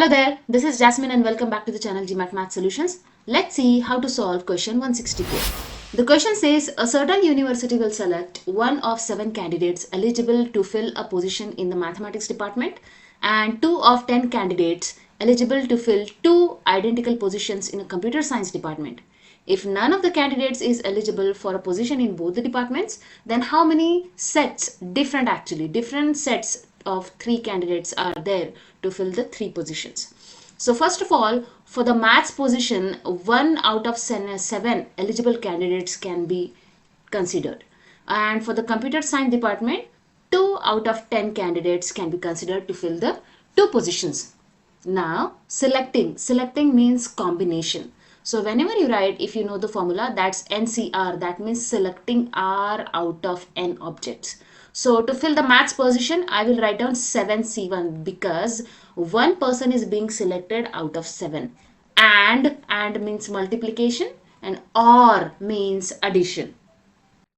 Hello there, this is Jasmine and welcome back to the channel GMAT Math Solutions. Let's see how to solve question 164. The question says a certain university will select one of 7 candidates eligible to fill a position in the mathematics department and 2 of 10 candidates eligible to fill 2 identical positions in a computer science department. If none of the candidates is eligible for a position in both the departments, then how many sets, different sets of 3 candidates are there to fill the 3 positions. So first of all, for the maths position, 1 out of 7 eligible candidates can be considered. And for the computer science department, 2 out of 10 candidates can be considered to fill the 2 positions. Now, selecting means combination. So whenever you write, if you know the formula, that's NCR, that means selecting R out of N objects. So to fill the maths position, I will write down 7C1 because one person is being selected out of 7. And means multiplication and OR means addition.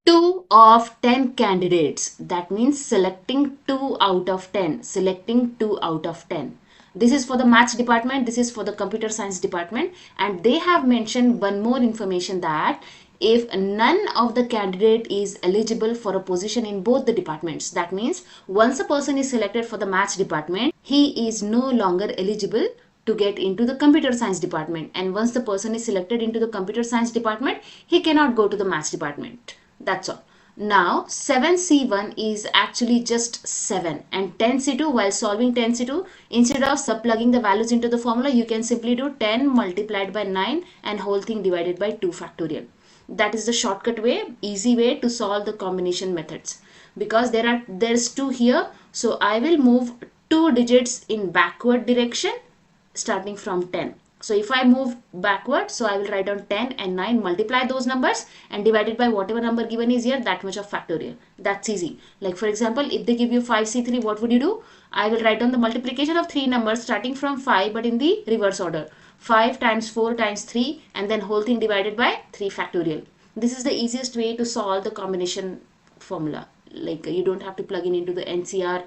2 of 10 candidates, that means selecting 2 out of 10, selecting 2 out of 10. This is for the maths department, this is for the computer science department, and they have mentioned one more information that if none of the candidate is eligible for a position in both the departments, that means once a person is selected for the maths department, he is no longer eligible to get into the computer science department, and once the person is selected into the computer science department, he cannot go to the maths department. That's all. Now 7C1 is actually just 7 and 10C2, while solving 10C2, instead of subplugging the values into the formula, you can simply do 10 multiplied by 9 and whole thing divided by 2 factorial. That is the shortcut way, easy way to solve the combination methods. Because there's 2 here, so I will move 2 digits in backward direction starting from 10. So if I move backward, so I will write down 10 and 9, multiply those numbers and divided by whatever number given is here, that much of factorial. That's easy. Like for example, if they give you 5C3, what would you do? I will write down the multiplication of 3 numbers starting from 5 but in the reverse order. 5 times 4 times 3 and then whole thing divided by 3 factorial. This is the easiest way to solve the combination formula. Like you don't have to plug in into the NCR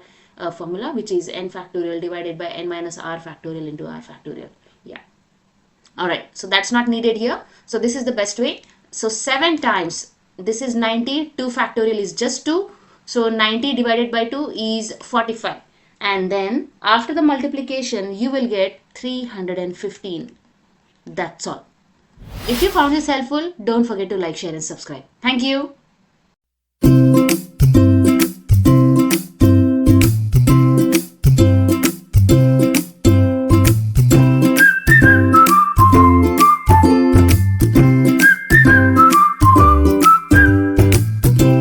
formula, which is n factorial divided by n minus r factorial into r factorial. Yeah. Alright, so that's not needed here. So this is the best way. So 7 times, this is 90, 2 factorial is just 2. So 90 divided by 2 is 45. And then after the multiplication, you will get 315. That's all. If you found this helpful, don't forget to like, share and subscribe. Thank you.